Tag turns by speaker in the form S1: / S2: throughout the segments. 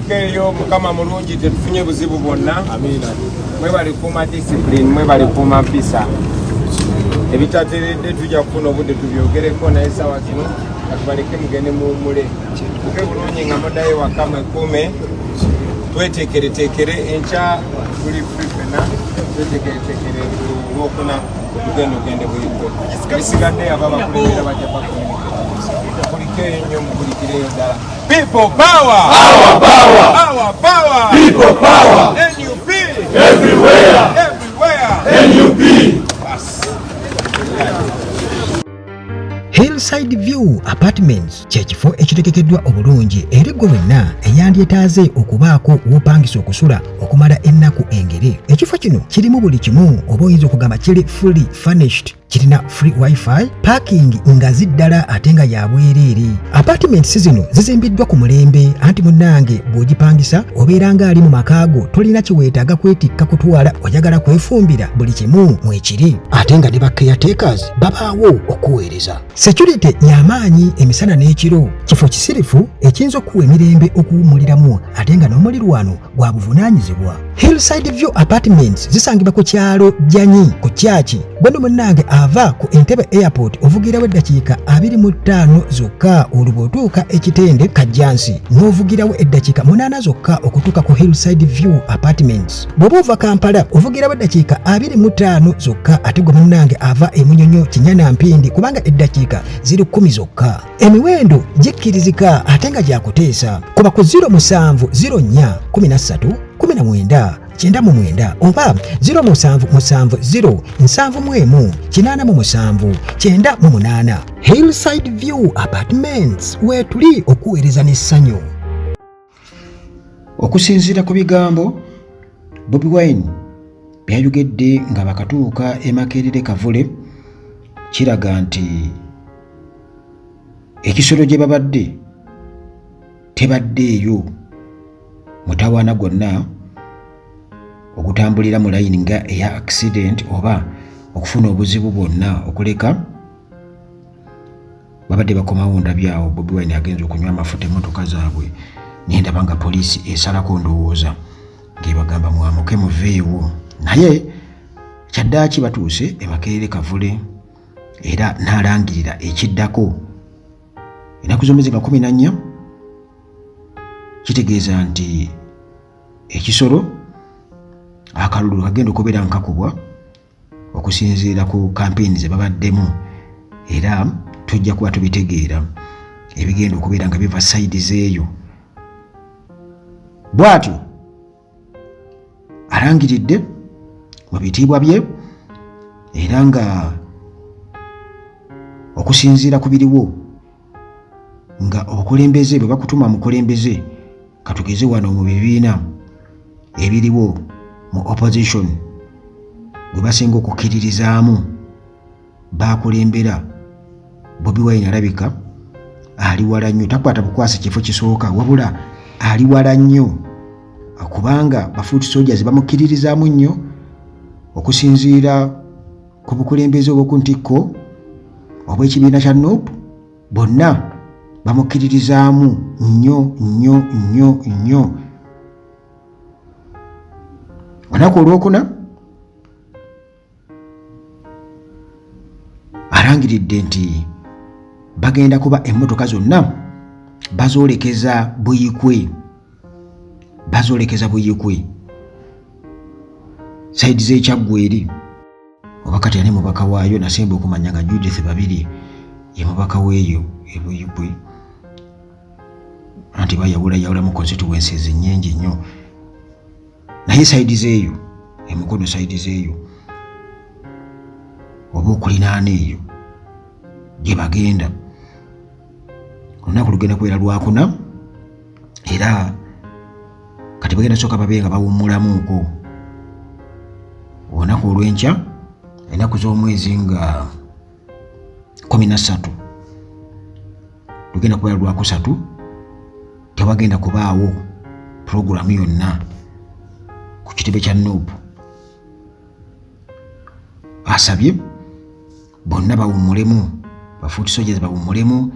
S1: tulikeyo mukama mulungi tetufunye buzibu bwonna. Amina. Mwebali kuuma discipline, mwebali kuuma mpisa. Ebitateredde tujja kufuna obudde tubyogereko naye sawa zino katubaleke mugende muwummule. Muke bulungi nga muddayo waka mwekuume. Tweteekereteekere enkya tuli free fena. Tweteekereteekere olwokuna tugende bwitwe. Bisigadde aba bakulembera bajja bakomereka. Kulikeyo nnyo mukulikireyo ddala. People power!
S2: Our power!
S1: Our power!
S2: People power!
S1: NUP!
S2: Everywhere!
S1: Everywhere!
S2: NUP!
S3: Hillside View Apartments kyekifo ekitegekeddwa obulungi eri gwe wenna eyandyetaaze okubaako w'opangisa okusula okumala ennaku engere. Ekifo kino kirimu buli kimu, oba oyinza okugamba kiri fully furnished. Kirina free wifi, parking nga ziddala ate nga ya bwereere. Apartments zino zizimbiddwa ku mulembe, anti munnange bw'ogipangisa obeera ng'ali mu makaago, tolina kiweetaaga kwetikka kutwala, oyagala kwefumbira, buli kimu mwekiri. Ate nga ne ba caretakers babaawo okuweereza. Security y'amaanyi emisana n'ekiro. Kifo kisirifu ekiyinza okuwa emirembe okuwummuliramu ate nga n'omulirwano gwa buvunaanyizibwa. Hillside View Apartments zisangibwa ku kyalo Janyi ku Kyaki. Bw'eno munnange ava ku Entebbe Airport ovugirawo eddakiika 25 zokka olubwotuuka ekitende Kajjansi, n'ovugirawo eddakiika 8 zokka okutuuka ku Hillside View Apartments. Bw'oba ova Kampala ovugirawo eddakiika 25 zokka ate gwe munnange ava e Munyonyo Kinyana Mpindi kubanga eddakiika ziri 10 zokka. Emiwendo gikkirizika ate nga gyakuteesa. Kuba ku 0704 13 19 99 oba 0770 717 8 Hillside View Apartments, weetuli okuweereza n'essanyu. Okusinziira ku bigambo Bobi Wine byayogedde nga bakatuuka e Makerere Kavule, kiraga nti ekisolo gye babadde tebaddeeyo mutawaana gwonna okutambulira mu layini nga eya accident oba okufuna obuzibu bwonna okuleka babadde bakomawo ndabyawo. Bobi Wine agenza okunywa amafuta emmotoka zaabwe nendaba nga poliisi esalako ndowooza ng'ebagamba mwamuke muveewo, naye kyaddaaki batuuse e Makerere Kavule era n'alangirira ekiddako ennaku zombi nga 14. Kitegeeza nti ekisolo akalulu kagenda okubeera nkakubwa okusinziira ku kampeyini ze babaddemu, era tujja kuba tubitegeera ebigenda okubeera nga biva sayidi zeeyo. Bw'atyo alangiridde mu bitiibwa bye era nga okusinziira ku biriwo nga obukulembeze bwe bakutuma mukulembeze katugeze wano mu bibiina ebiriwo mu opposition gwe basinga okukkiririzaamu bakulembera. Bobi Wine alabika ali wala nnyo, takwata bukwasi kifo kisooka wabula ali wala nnyo kubanga bafuuti soldiers bamukkiririzaamu nnyo okusinziira ku bukulembeze obw'oku ntikko obw'ekibiina kya NUP, bonna bamukkiririzaamu nnyo nnyo nnyo nnyo. Olunaku olwokuna alangiridde nti bagenda kuba emmotoka zonna bazoolekeza Buyikwe sayidi z'Ekyaggweri. Oba kati ani mubaka waayo nasemba okumanya nga Judith Babirye ye mubaka weeyo e Buyikwe, anti bayawula mu constituencies nnyingi nnyo, naye sayidi zeeyo emukono sayidi zeeyo oba okulinaana eyo gye bagenda. Olunaku lugenda kubeera lwakuna era kati bagenda soka babe nga bawummulamuuko. Olunaku olw'enkya ennaku z'omwezi nga 13 lugenda kubeera lwakusatu, tewagenda kubaawo puroguramu yonna ku kitebe kya NUP. Asabye bonna bawummulemu, bafuuti soldiers bawummulemu,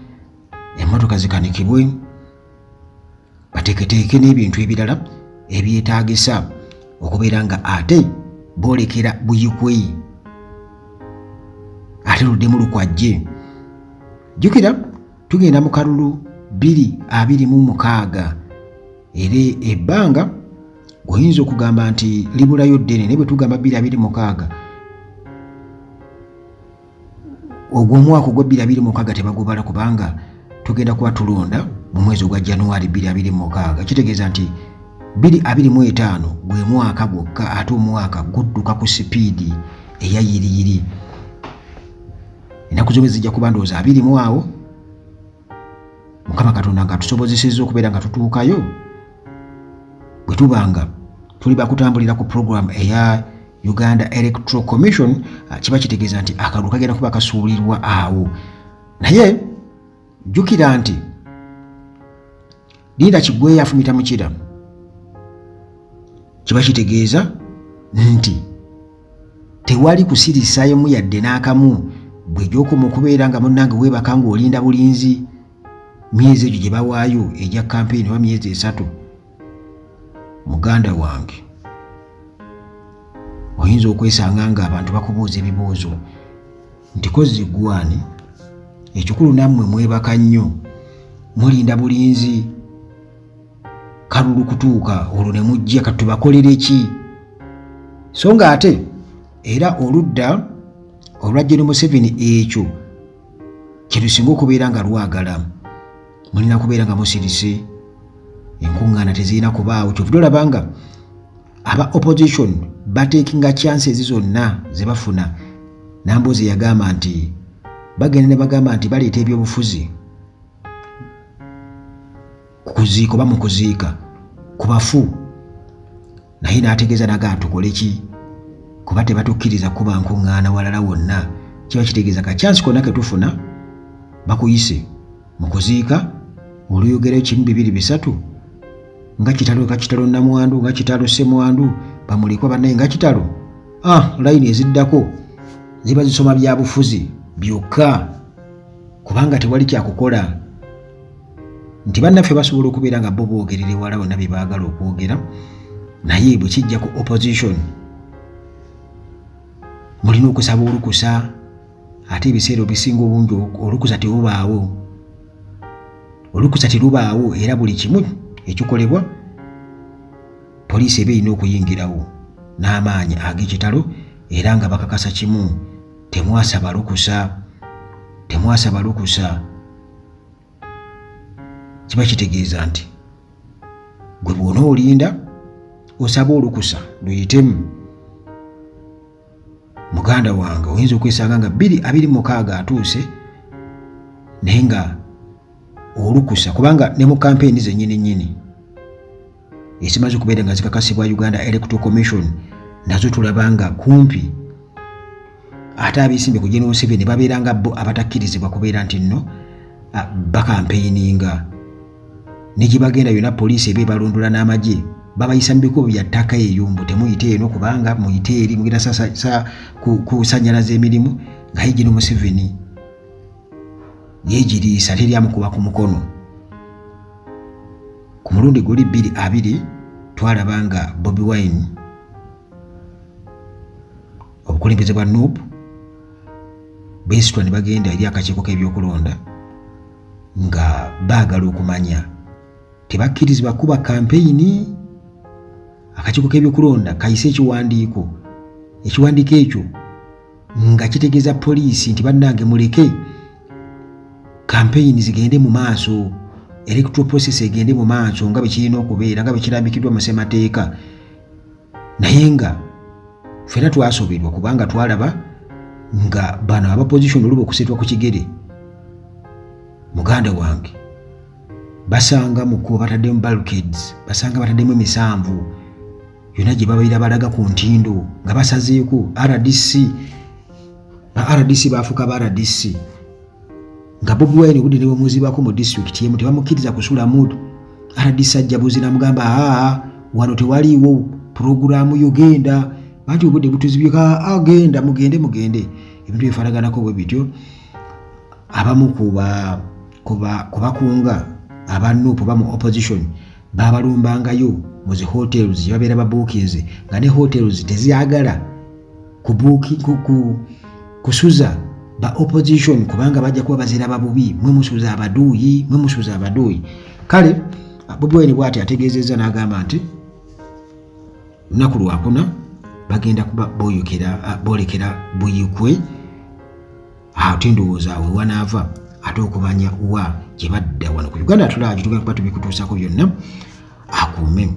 S3: emmotoka zikanikibwe, bateeke bateeketeeke n'ebintu ebirala ebyetaagisa okubeera nga ate boolekera buyikwe ate luddemu lukwajje. Jjukira tugenda mu kalulu 2026 era ebbanga oyinza okugamba nti libulayo ddene naye bwe tugamba 2026 ogwo omwaka ogwa 2026 tebagubala kubanga tugenda kuba tulonda mu mwezi ogwa January 2026. Kitegeeza nti 2025 gwe mwaka gwokka ate omwaka gudduka ku sipiidi eya yiriyiri. Ennaku zombi zijja kuba ndowooza 20 mu awo Mukama Katonda nga tusobozesezza okubeera nga tutuukayo bwe tubanga tuli bakutambulira ku program eya Uganda Electoral Commission. Kiba kitegeeza nti akalulu kagenda kuba kasuulirwa awo, naye jjukira nti Linda Kigwe yafumita mukira. Kiba kitegeeza nti tewali kusirisaayo yadde n'akamu bwe gy'okoma okubeera nga munnange weebaka ng'olinda bulinzi myezi egyo gye bawaayo egya kampeyini oba myezi 3. Muganda wange oyinza okwesanga nga abantu bakubuuza ebibuuzo nti kozi gwani ekikulu nammwe mwebaka nnyo mulinda bulinzi kalulu kutuuka olwo ne mujja kati tubakolere ki? So nga ate era oludda olwa General Museveni ekyo kye tusinga okubeera nga lwagala mulina kubeera nga musirise, enkuŋŋaana tezirina kubaawo. Kyovudde olaba nga aba opposition bateekinga chances zonna ze bafuna. Nambooze yagamba nti bagenda ne bagamba nti baleeta ebyobufuzi kuziika oba mu kuziika ku bafu, naye n'ategeeza naga tukole ki kuba tebatukkiriza kuba nkuŋŋaana walala wonna. Kiba kitegeeza ka chance konna ke tufuna bakuyise mu kuziika oluyogerayo 1 2 3 nga kitalo namwandu nga kitalo semwandu bamulikwa bannaye nga kitalo layini eziddako ziba zisoma bya bufuzi byokka kubanga tewali kyakukola nti bannaffe basobola okubeera nga bo boogerera ewala wonna bye baagala okwogera, naye bwe kijja ku opposition mulina okusaba olukusa. Ate ebiseera ebisinga obungi olukusa terubaawo, olukusa terubaawo era buli kimu ekikolebwa poliisi eba erina okuyingirawo n'amaanyi ag'ekitalo era nga bakakasa kimu temwasaba lukusa, temwasaba lukusa. Kiba kitegeeza nti gwe bw'ona olinda osaba olukusa luyitemu. Muganda wange oyinza okwesanga nga 2026 atuuse naye nga olukusa kubanga ne mu kampeyini zennyini ezimaze okubeera nga zikakasibwa Uganda Electoral Commission nazo tulaba nga kumpi ate abeesimbye ku General Museveni babeera nga bo abatakkirizibwa kubeera nti nno bakampeyininga ne gye bagenda yonna poliisi eba ebalondola n'amagye babayisa mu bikubo bya ttaka eyumbu temuyite eno kubanga muyite eri mugenda kusannyalaza emirimu nga ye General Museveni yeegiriisa teryamukuba ku mukono. Ku mulundi guli 2020 twalaba nga Bobi Wine obukulembeze bwa NUP beesitwa ne bagenda eri akakiiko k'ebyokulonda nga baagala okumanya tebakkirizibwa kuba kampeyini. Akakiiko k'ebyokulonda kayise ekiwandiiko ekyo nga kitegeeza poliisi nti bannange muleke kampeyini zigende mu maaso, electoral process egende mu maaso nga bwe kirina okubeera nga bwe kirambikiddwa mu ssemateeka. Naye nga ffenna twasoberwa kubanga twalaba nga bano abapposition oluba okusetwa ku kigere. Muganda wange basanga mu kuba bataddemu barricades, basanga bataddemu emisanvu yonna gye babaira balaga ku ntindo nga basazeeko RDC baafuuka ba RDC nga Bobi Wine budde ne bamuzibako mu district yemu tebamukkiriza kusulamu. RDC ajja buzi namugamba wano tewaliiwo puroguramu yogenda banti obudde butuzibyeka agenda mugende ebintu bifanaganako bwe bityo. Abamu kubakunga aba NUP ba mu opposition babalumbangayo mu zi hotels gye babeera babuukinze nga ne hotels teziyagala kusuza ba opposition kubanga bajja kuba baziraba bubi mwe musuza abaduuyi kale Bobi Wine bw'ati ategeezezza n'agamba nti lunaku lwakuna bagenda kuba boolekera buyikwe ate ndowooza awe wanaava ate okumanya wa gye badda wano ku Uganda At Large tugenda kuba tubikutuusako byonna akuume